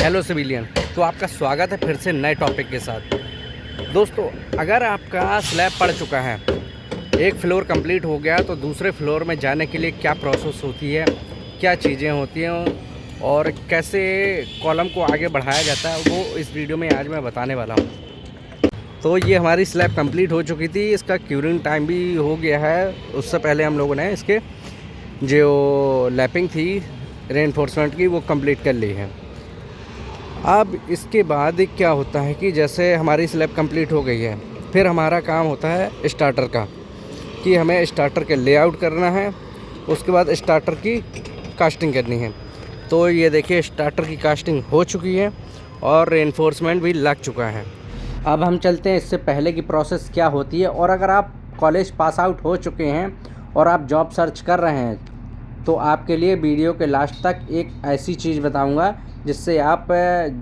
Hello civilian. तो आपका स्वागत है फिर से नए टॉपिक के साथ। दोस्तों, अगर आपका स्लैब पड़ चुका है, एक फ्लोर कंप्लीट हो गया, तो दूसरे फ्लोर में जाने के लिए क्या प्रोसेस होती है, क्या चीज़ें होती हैं और कैसे कॉलम को आगे बढ़ाया जाता है, वो इस वीडियो में आज मैं बताने वाला हूँ। तो ये हमारी स्लैब कंप्लीट हो चुकी थी, इसका क्यूरिंग टाइम भी हो गया है। उससे पहले हम लोगों ने इसके जो लैपिंग थी रेनफोर्समेंट की, वो कंप्लीट कर ली है। अब इसके बाद क्या होता है कि जैसे हमारी स्लैब कंप्लीट हो गई है, फिर हमारा काम होता है स्टार्टर का, कि हमें स्टार्टर के लेआउट करना है, उसके बाद स्टार्टर की कास्टिंग करनी है। तो ये देखिए, स्टार्टर की कास्टिंग हो चुकी है और रेनफोर्समेंट भी लग चुका है। अब हम चलते हैं इससे पहले की प्रोसेस क्या होती है। और अगर आप कॉलेज पास आउट हो चुके हैं और आप जॉब सर्च कर रहे हैं, तो आपके लिए वीडियो के लास्ट तक एक ऐसी चीज़ बताऊंगा जिससे आप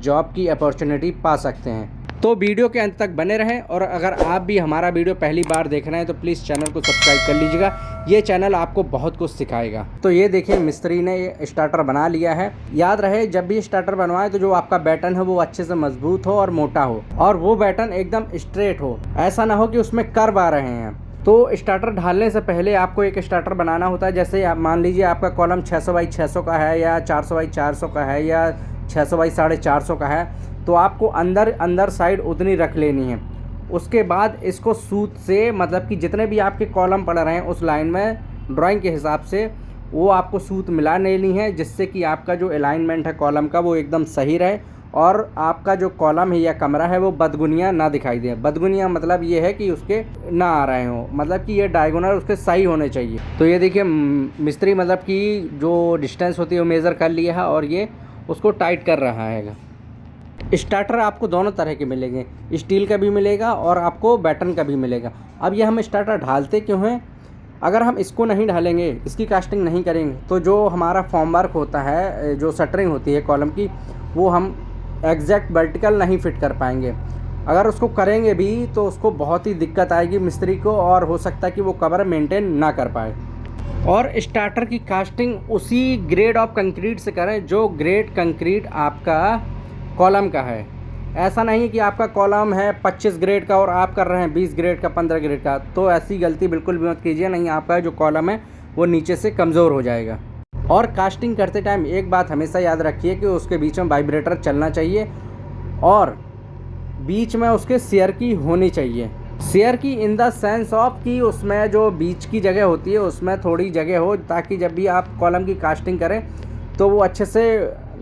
जॉब की अपॉर्चुनिटी पा सकते हैं। तो वीडियो के अंत तक बने रहें। और अगर आप भी हमारा वीडियो पहली बार देख रहे हैं तो प्लीज़ चैनल को सब्सक्राइब कर लीजिएगा, ये चैनल आपको बहुत कुछ सिखाएगा। तो ये देखिए, मिस्त्री ने ये स्टार्टर बना लिया है। याद रहे, जब भी स्टार्टर बनवाएं तो जो आपका बैटन है वो अच्छे से मजबूत हो और मोटा हो, और वो बैटन एकदम स्ट्रेट हो। ऐसा ना हो कि उसमें कर्व आ रहे हैं। तो स्टार्टर ढालने से पहले आपको एक स्टार्टर बनाना होता है। जैसे आप मान लीजिए आपका कॉलम 600 बाई 600 का है, या 400 बाई 400 का है, या 600 बाई 450 का है, तो आपको अंदर साइड उतनी रख लेनी है। उसके बाद इसको सूत से, मतलब कि जितने भी आपके कॉलम पड़ रहे हैं उस लाइन में ड्राइंग के हिसाब से, वो आपको सूत मिला लेनी है, जिससे कि आपका जो अलाइनमेंट है कॉलम का वो एकदम सही रहे, और आपका जो कॉलम है या कमरा है वो बदगुनिया ना दिखाई दे। बदगुनिया मतलब ये है कि उसके ना आ रहे हो, मतलब कि ये डायगोनल उसके सही होने चाहिए। तो ये देखिए, मिस्त्री मतलब कि जो डिस्टेंस होती है वो मेज़र कर लिया है और ये उसको टाइट कर रहा है। स्टार्टर आपको दोनों तरह के मिलेंगे, स्टील का भी मिलेगा और आपको बैटन का भी मिलेगा। अब ये हम स्टार्टर ढालते क्यों हैं? अगर हम इसको नहीं ढालेंगे, इसकी कास्टिंग नहीं करेंगे, तो जो हमारा फॉर्म वर्क होता है, जो शटरिंग होती है कॉलम की, वो हम एग्जैक्ट वर्टिकल नहीं फिट कर पाएंगे। अगर उसको करेंगे भी तो उसको बहुत ही दिक्कत आएगी मिस्त्री को, और हो सकता है कि वो कवर मेंटेन ना कर पाए। और स्टार्टर की कास्टिंग उसी ग्रेड ऑफ कंक्रीट से करें जो ग्रेड कंक्रीट आपका कॉलम का है। ऐसा नहीं है कि आपका कॉलम है 25 ग्रेड का और आप कर रहे हैं 20 ग्रेड का, 15 ग्रेड का। तो ऐसी गलती बिल्कुल भी मत कीजिए, नहीं आपका जो कॉलम है वो नीचे से कमज़ोर हो जाएगा। और कास्टिंग करते टाइम एक बात हमेशा याद रखिए कि उसके बीच में वाइब्रेटर चलना चाहिए, और बीच में उसके शेयर की होनी चाहिए। शेयर की इन द सेंस ऑफ कि उसमें जो बीच की जगह होती है उसमें थोड़ी जगह हो, ताकि जब भी आप कॉलम की कास्टिंग करें तो वो अच्छे से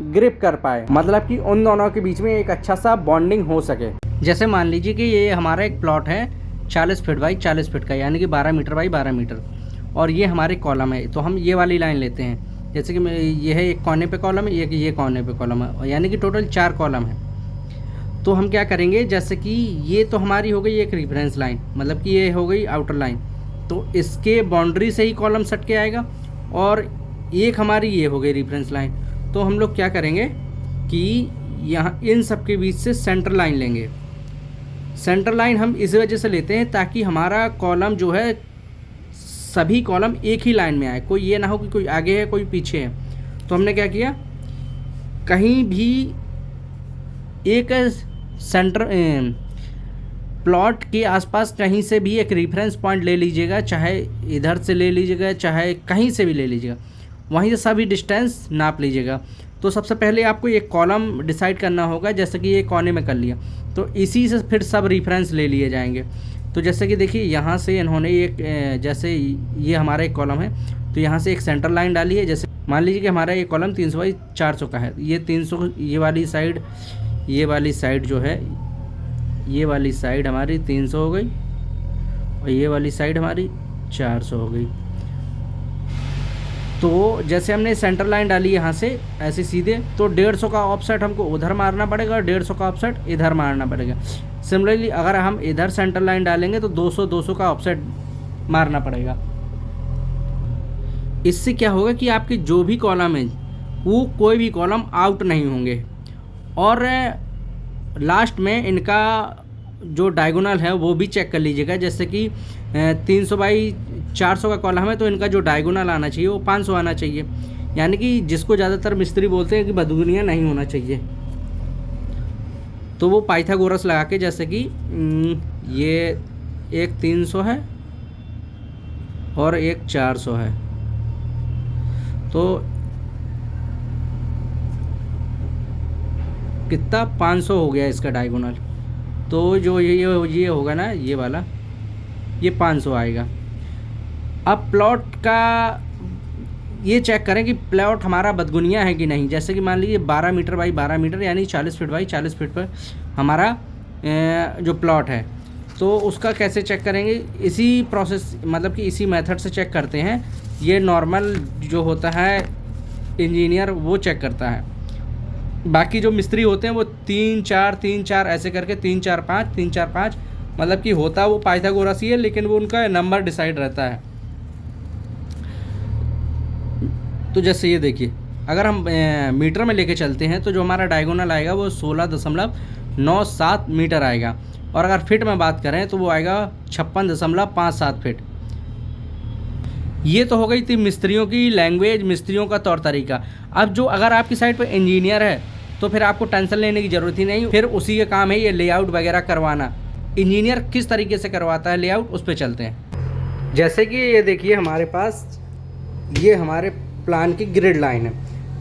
ग्रिप कर पाए, मतलब कि उन दोनों के बीच में एक अच्छा सा बॉन्डिंग हो सके। जैसे मान लीजिए कि ये हमारा एक प्लॉट है 40 फीट बाई 40 फीट का, यानी कि 12 मीटर बाई 12 मीटर, और ये हमारे कॉलम है। तो हम ये वाली लाइन लेते हैं, जैसे कि ये है एक कोने पे कॉलम है, ये कोने पे कॉलम है, यानी कि टोटल 4 कॉलम है। तो हम क्या करेंगे, जैसे कि ये तो हमारी हो गई एक रेफरेंस लाइन, मतलब कि ये हो गई आउटर लाइन, तो इसके बाउंड्री से ही कॉलम सट के आएगा, और एक हमारी ये हो गई रेफरेंस लाइन। तो हम लोग क्या करेंगे कि यहाँ इन सब के बीच से सेंटर लाइन लेंगे। सेंटर लाइन हम इस वजह से लेते हैं ताकि हमारा कॉलम जो है, सभी कॉलम एक ही लाइन में आए, कोई ये ना हो कि कोई आगे है कोई पीछे है। तो हमने क्या किया, कहीं भी एक सेंटर प्लॉट के आसपास कहीं से भी एक रेफरेंस पॉइंट ले लीजिएगा, चाहे इधर से ले लीजिएगा चाहे कहीं से भी ले लीजिएगा, वहीं से सभी डिस्टेंस नाप लीजिएगा। तो सबसे पहले आपको एक कॉलम डिसाइड करना होगा, जैसे कि ये कोने में कर लिया, तो इसी से फिर सब रेफरेंस ले लिए जाएंगे। तो जैसे कि देखिए, यहाँ से इन्होंने एक, जैसे ये हमारा एक कॉलम है, तो यहाँ से एक सेंटर लाइन डाली है। जैसे मान लीजिए कि हमारा ये कॉलम 300 बाई 400 का है, ये 300, ये वाली साइड जो है, ये वाली साइड हमारी 300 हो गई, और ये वाली साइड हमारी 400 हो गई। तो जैसे हमने सेंटर लाइन डाली यहाँ से ऐसे सीधे, तो 150 का ऑफसेट हमको उधर मारना पड़ेगा और 150 का ऑफसेट इधर मारना पड़ेगा। सिमिलरली अगर हम इधर सेंटर लाइन डालेंगे तो 200 का ऑफसेट मारना पड़ेगा। इससे क्या होगा कि आपके जो भी कॉलम है वो कोई भी कॉलम आउट नहीं होंगे, और लास्ट में इनका जो डायगोनल है वो भी चेक कर लीजिएगा। जैसे कि 300 बाई 400 का कॉलम है, तो इनका जो डायगोनल आना चाहिए वो 500 आना चाहिए, यानी कि जिसको ज़्यादातर मिस्त्री बोलते हैं कि बदगुनिया नहीं होना चाहिए। तो वो पाइथागोरस लगा के, जैसे कि ये एक 300 है और एक 400 है, तो कितना 500 हो गया इसका डायगोनल। तो जो ये होगा ना, ये वाला, ये 500 आएगा। अब प्लॉट का ये चेक करें कि प्लॉट हमारा बदगुनिया है कि नहीं। जैसे कि मान लीजिए 12 मीटर बाई 12 मीटर यानी 40 फीट बाई 40 फीट पर हमारा जो प्लॉट है, तो उसका कैसे चेक करेंगे? इसी प्रोसेस, मतलब कि इसी मेथड से चेक करते हैं। ये नॉर्मल जो होता है इंजीनियर वो चेक करता है, बाकी जो मिस्त्री होते हैं वो 3 4 3 4 ऐसे करके 3 4 5 3 4 5, मतलब कि होता वो पाइथागोरस ही है, लेकिन वो उनका नंबर डिसाइड रहता है। तो जैसे ये देखिए, अगर हम मीटर में लेके चलते हैं तो जो हमारा डायगोनल आएगा वो 16.97 मीटर आएगा, और अगर फिट में बात करें तो वो आएगा 56.57 फिट। ये तो हो गई थी मिस्त्रियों की लैंग्वेज, मिस्त्रियों का तौर तरीका। अब जो अगर आपकी साइड पे इंजीनियर है तो फिर आपको टेंशन लेने की ज़रूरत ही नहीं, फिर उसी का काम है ये लेआउट वगैरह करवाना। इंजीनियर किस तरीके से करवाता है लेआउट, उस पर चलते हैं। जैसे कि ये देखिए हमारे पास ये हमारे प्लान की ग्रिड लाइन है।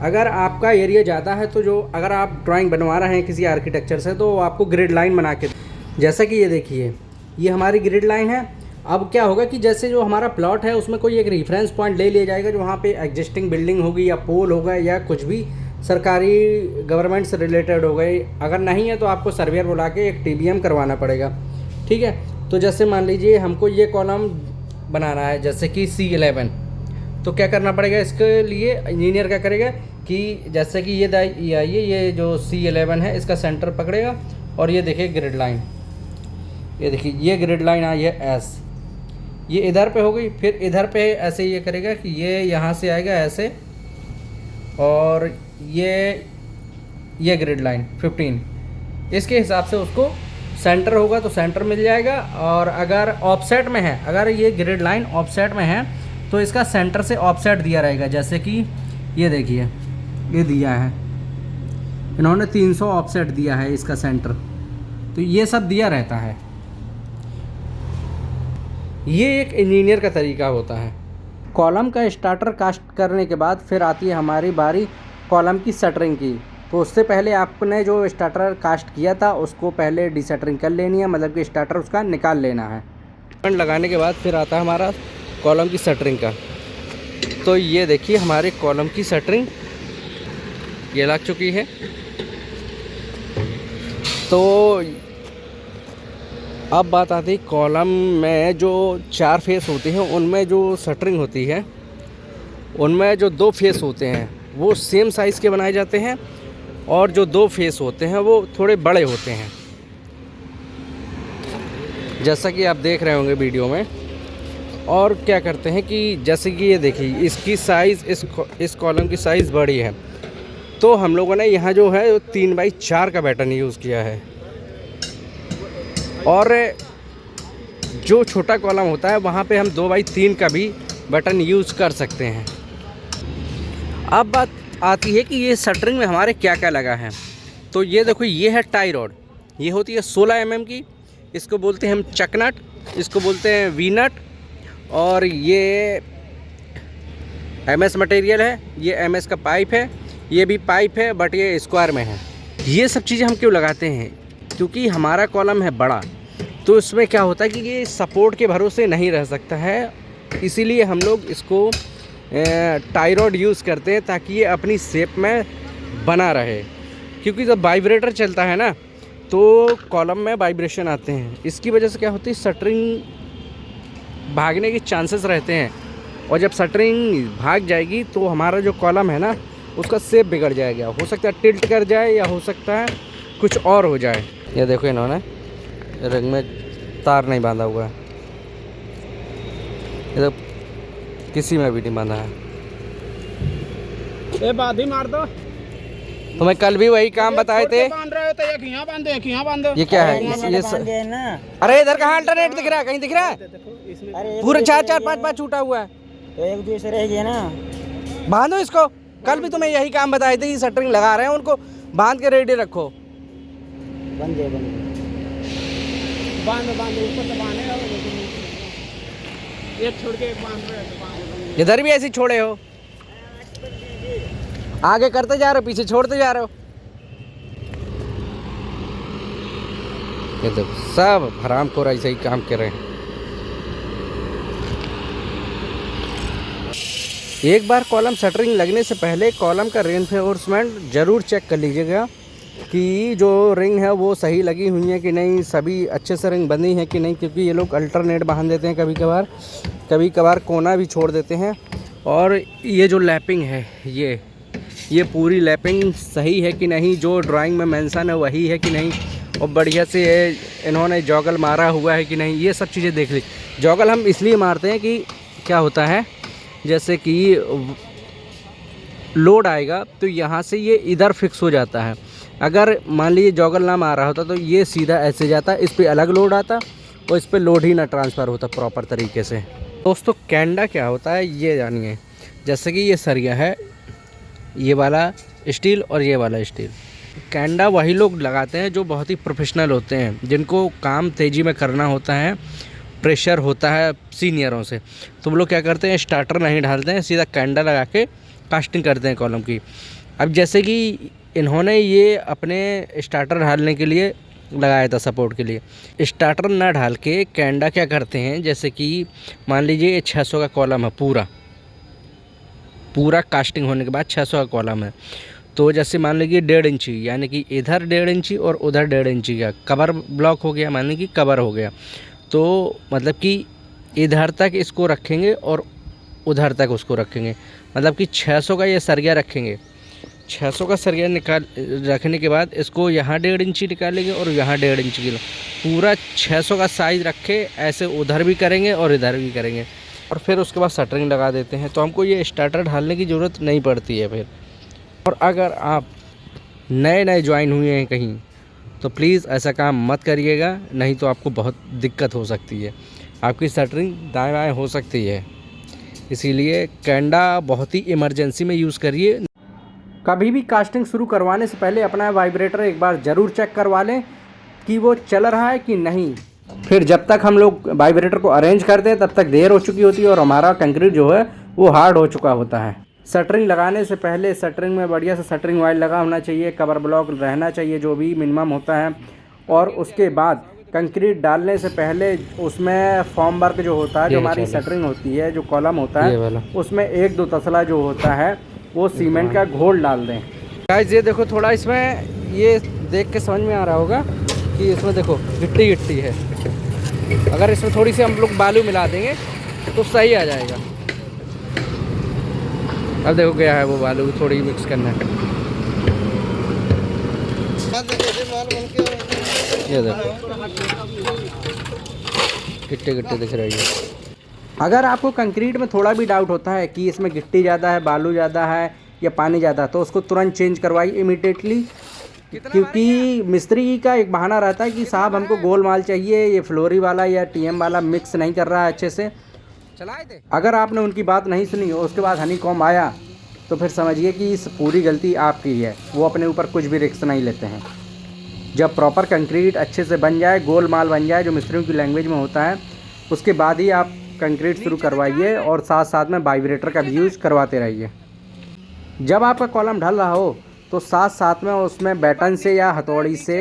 अगर आपका एरिया ज़्यादा है तो जो अगर आप ड्राइंग बनवा रहे हैं किसी आर्किटेक्चर से, तो आपको ग्रिड लाइन बना के, जैसे कि ये देखिए ये हमारी ग्रिड लाइन है। अब क्या होगा कि जैसे जो हमारा प्लॉट है उसमें कोई एक रेफरेंस पॉइंट ले लिया जाएगा, जो वहाँ पे एग्जिस्टिंग बिल्डिंग होगी या पोल होगा या कुछ भी सरकारी गवर्नमेंट से रिलेटेड हो गई। अगर नहीं है तो आपको सर्वेयर बुला के एक TBM करवाना पड़ेगा, ठीक है। तो जैसे मान लीजिए हमको ये कॉलम बनाना है, जैसे कि C11, तो क्या करना पड़ेगा इसके लिए? इंजीनियर क्या करेगा कि जैसे कि ये आइए, ये जो C11 है इसका सेंटर पकड़ेगा, और ये देखिए ग्रिड लाइन, ये देखिए ये ग्रिड लाइन आई है S, ये इधर पे हो गई। फिर इधर पे ऐसे ये करेगा कि ये यहाँ से आएगा ऐसे, और ये ग्रिड लाइन 15, इसके हिसाब से उसको सेंटर होगा तो सेंटर मिल जाएगा। और अगर ऑफसेट में है, अगर ये ग्रिड लाइन ऑफसेट में है तो इसका सेंटर से ऑफसेट दिया रहेगा। जैसे कि ये देखिए ये दिया है इन्होंने 300 ऑफसेट दिया है इसका सेंटर, तो ये सब दिया रहता है। ये एक इंजीनियर का तरीका होता है। कॉलम का स्टार्टर कास्ट करने के बाद फिर आती है हमारी बारी कॉलम की शटरिंग की। तो उससे पहले आपने जो स्टार्टर कास्ट किया था उसको पहले डिशटरिंग कर लेनी है, मतलब कि स्टार्टर उसका निकाल लेना है। लगाने के बाद फिर आता है हमारा कॉलम की शटरिंग का। तो ये देखिए हमारे कॉलम की शटरिंग ये लग चुकी है। तो अब बात आती है कॉलम में जो 4 फेस होते हैं उनमें जो शटरिंग होती है, उनमें जो 2 फेस होते हैं वो सेम साइज़ के बनाए जाते हैं, और जो 2 फेस होते हैं वो थोड़े बड़े होते हैं, जैसा कि आप देख रहे होंगे वीडियो में। और क्या करते हैं कि जैसे कि ये देखिए इसकी साइज़, इस कॉलम की साइज़ बड़ी है, तो हम लोगों ने यहाँ जो है 3x4 का पैटर्न यूज़ किया है, और जो छोटा कॉलम होता है वहाँ पे हम 2x3 का भी बटन यूज़ कर सकते हैं। अब बात आती है कि ये शटरिंग में हमारे क्या क्या लगा है। तो ये देखो ये है टाई रॉड, ये होती है 16 mm की, इसको बोलते हैं हम चक नट, इसको बोलते हैं वी नट, और ये MS मटेरियल है, ये MS का पाइप है, ये भी पाइप है बट ये स्क्वायर में है। ये सब चीज़ें हम क्यों लगाते हैं? क्योंकि हमारा कॉलम है बड़ा, तो इसमें क्या होता है कि ये सपोर्ट के भरोसे नहीं रह सकता है, इसीलिए हम लोग इसको टाई रॉड यूज़ करते हैं ताकि ये अपनी शेप में बना रहे। क्योंकि जब वाइब्रेटर चलता है ना तो कॉलम में वाइब्रेशन आते हैं, इसकी वजह से क्या होती है शटरिंग भागने के चांसेस रहते हैं, और जब शटरिंग भाग जाएगी तो हमारा जो कॉलम है ना उसका शेप बिगड़ जाएगा, हो सकता है टिल्ट कर जाए या हो सकता है कुछ और हो जाए। ये देखो इन्होंने रंग में तार नहीं बांधा हुआ है, ये तो किसी में भी नहीं बांधा है। ये बात ही मार दो। तुम्हें कल भी वही काम बताए थे। बांध रहे हो तो एक यहाँ बांधो, एक यहाँ बांधो। ये क्या है? अरे इधर कहाँ अल्टरनेट दिख रहा है? कहीं दिख रहा है? पूरा 4 4 5 5 छूटा हुआ है, तो एक दूसरे रह गया ना। बांधो इसको। कल भी तुम्हें यही काम बताए थे, ये शटरिंग लगा रहे हैं उनको बांध के रेडी रखो। बंद है बांध ऊपर से बांधे एक छोड़ के एक बांध रहे हैं। इधर भी ऐसे छोड़े हो, आगे करते जा रहे हो, पीछे छोड़ते जा रहे हो। ये देखो सब हरामखोर ऐसे ही काम कर रहे हैं। एक बार कॉलम शटरिंग लगने से पहले कॉलम का रेनफोर्समेंट ज़रूर चेक कर लीजिएगा कि जो रिंग है वो सही लगी हुई है कि नहीं, सभी अच्छे से रिंग बंधी है कि नहीं, क्योंकि ये लोग अल्टरनेट बांध देते हैं कभी कभार कोना भी छोड़ देते हैं। और ये जो लैपिंग है ये पूरी लैपिंग सही है कि नहीं, जो ड्राइंग में मेंशन है वही है कि नहीं, और बढ़िया से इन्होंने जॉगल मारा हुआ है कि नहीं, ये सब चीज़ें देख ली। जॉगल हम इसलिए मारते हैं कि क्या होता है, जैसे कि लोड आएगा तो यहाँ से ये इधर फिक्स हो जाता है। अगर मान लीजिए जॉगल ना मारा होता तो ये सीधा ऐसे जाता, इस पे अलग लोड आता और इस पे लोड ही ना ट्रांसफ़र होता प्रॉपर तरीके से। दोस्तों कैंडा क्या होता है ये जानिए। जैसे कि ये सरिया है, ये वाला स्टील और ये वाला स्टील। कैंडा वही लोग लगाते हैं जो बहुत ही प्रोफेशनल होते हैं, जिनको काम तेज़ी में करना होता है, प्रेशर होता है सीनियरों से। तो वो लोग क्या करते हैं, स्टार्टर नहीं डालते हैं, सीधा कैंडा लगा के कास्टिंग करते हैं कॉलम की। अब जैसे कि इन्होंने ये अपने स्टार्टर डालने के लिए लगाया था, सपोर्ट के लिए। स्टार्टर ना डाल के कैंडा क्या करते हैं, जैसे कि मान लीजिए ये 600 का कॉलम है, पूरा कास्टिंग होने के बाद 600 का कॉलम है। तो जैसे मान लीजिए 1.5 इंची, यानी कि इधर 1.5 इंची और उधर 1.5 इंची का कवर ब्लॉक हो गया, मान लीजिए कवर हो गया। तो मतलब कि इधर तक इसको रखेंगे और उधर तक उसको रखेंगे, मतलब कि 600 का ये सरिया रखेंगे। 600 का सरिया निकाल रखने के बाद इसको यहाँ 1.5 इंची निकालेंगे और यहाँ 1.5 इंची की, पूरा 600 का साइज़ रखे, ऐसे उधर भी करेंगे और इधर भी करेंगे, और फिर उसके बाद शटरिंग लगा देते हैं। तो हमको ये स्टार्टर ढालने की ज़रूरत नहीं पड़ती है फिर। और अगर आप नए ज्वाइन हुए हैं कहीं तो प्लीज़ ऐसा काम मत करिएगा, नहीं तो आपको बहुत दिक्कत हो सकती है, आपकी शटरिंग दाएं बाएं हो सकती है। इसीलिए कैंडा बहुत ही इमरजेंसी में यूज़ करिए। कभी भी कास्टिंग शुरू करवाने से पहले अपना वाइब्रेटर एक बार ज़रूर चेक करवा लें कि वो चल रहा है कि नहीं। फिर जब तक हम लोग वाइब्रेटर को अरेंज करते हैं तब तक देर हो चुकी होती है और हमारा कंक्रीट जो है वो हार्ड हो चुका होता है। शटरिंग लगाने से पहले शटरिंग में बढ़िया से शटरिंग वाइल लगा होना चाहिए, कवर ब्लॉक रहना चाहिए जो भी मिनिमम होता है। और उसके बाद कंक्रीट डालने से पहले उसमें फॉर्म वर्क जो होता है, जो हमारी शटरिंग होती है, जो कॉलम होता है, उसमें 1-2 तसला जो होता है वो सीमेंट का घोल डाल दें। गाइस ये देखो, थोड़ा इसमें ये देख के समझ में आ रहा होगा कि इसमें देखो गिट्टी है। अगर इसमें थोड़ी सी हम लोग बालू मिला देंगे तो सही आ जाएगा। अब देखो गया है वो बालू, थोड़ी मिक्स करना है। ये देखो गिट्टी दिख रही है। अगर आपको कंक्रीट में थोड़ा भी डाउट होता है कि इसमें गिट्टी ज़्यादा है, बालू ज़्यादा है या पानी ज़्यादा है, तो उसको तुरंत चेंज करवाइए इमीडिएटली। क्योंकि मिस्त्री का एक बहाना रहता है कि साहब हमको गोल माल चाहिए, ये फ्लोरी वाला या टीएम वाला मिक्स नहीं कर रहा है अच्छे से। अगर आपने उनकी बात नहीं सुनी और उसके बाद हनी कॉम्ब आया तो फिर समझिए कि इस पूरी गलती आपकी है। वो अपने ऊपर कुछ भी रिस्क नहीं लेते हैं। जब प्रॉपर कंक्रीट अच्छे से बन जाए, गोल माल बन जाए, जो मिस्त्रियों की लैंग्वेज में होता है, उसके बाद ही आप कंक्रीट शुरू करवाइए और साथ साथ में वाइब्रेटर का भी यूज़ करवाते रहिए। जब आपका कॉलम ढल रहा हो तो साथ साथ में उसमें बैटन से या हथौड़ी से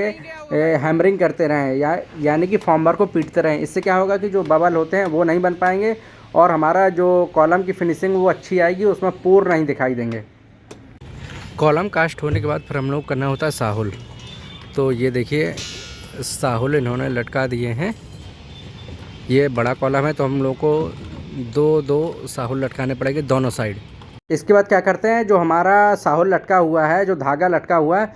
हैमरिंग करते रहें, यानी कि फॉर्मर को पीटते रहें। इससे क्या होगा कि जो बबल होते हैं वो नहीं बन पाएंगे और हमारा जो कॉलम की फिनिशिंग वो अच्छी आएगी, उसमें पोर नहीं दिखाई देंगे। कॉलम कास्ट होने के बाद फिर हम लोग करना होता है साहुल। तो ये देखिए साहुल इन्होंने लटका दिए हैं। ये बड़ा कॉलम है तो हम लोग को 2-2 साहुल लटकाने पड़ेंगे दोनों साइड। इसके बाद क्या करते हैं, जो हमारा साहुल लटका हुआ है, जो धागा लटका हुआ है,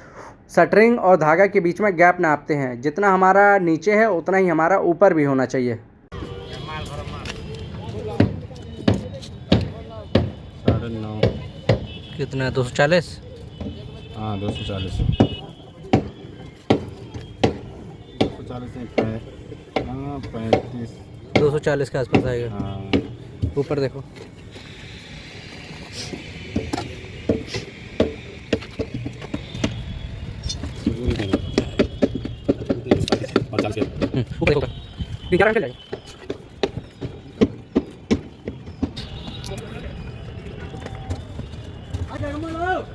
शटरिंग और धागा के बीच में गैप नापते हैं। जितना हमारा नीचे है उतना ही हमारा ऊपर भी होना चाहिए। 9.5 कितना 240? हाँ 240 हाँ 35 240 के आसपास आएगा। हाँ ऊपर देखो। ऊपर ऊपर 3-4 घंटे लगेगा।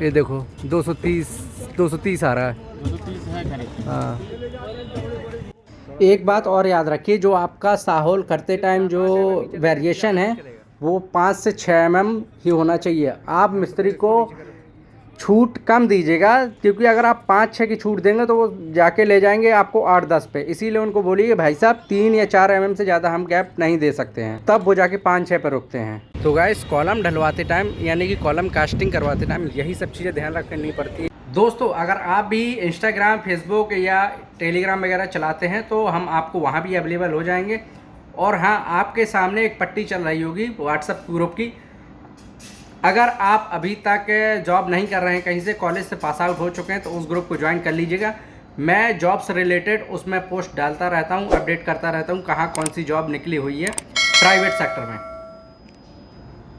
ये देखो 230 आ रहा है। 230 है करेक्ट। हाँ, एक बात और याद रखिए, जो आपका साहोल करते टाइम जो वेरिएशन है वो 5 से 6 mm ही होना चाहिए। आप मिस्त्री को छूट कम दीजिएगा, क्योंकि अगर आप 5-6 की छूट देंगे तो वो जाके ले जाएंगे आपको 8-10 पे। इसीलिए उनको बोलिए भाई साहब 3 या 4 mm से ज़्यादा हम गैप नहीं दे सकते हैं, तब वो जाके 5-6 पे रुकते हैं। तो गाइस, कॉलम ढलवाते टाइम यानी कि कॉलम कास्टिंग करवाते टाइम यही सब चीज़ें ध्यान रखनी पड़ती है। दोस्तों, अगर आप भी इंस्टाग्राम, फेसबुक या टेलीग्राम वगैरह चलाते हैं तो हम आपको वहाँ भी अवेलेबल हो जाएंगे। और हाँ, आपके सामने एक पट्टी चल रही होगी व्हाट्सएप ग्रुप की। अगर आप अभी तक जॉब नहीं कर रहे हैं, कहीं से कॉलेज से पास आउट हो चुके हैं, तो उस ग्रुप को ज्वाइन कर लीजिएगा। मैं जॉब से रिलेटेड उसमें पोस्ट डालता रहता हूँ, अपडेट करता रहता हूँ कहाँ कौन सी जॉब निकली हुई है प्राइवेट सेक्टर में,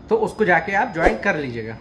तो उसको जाके आप ज्वाइन कर लीजिएगा।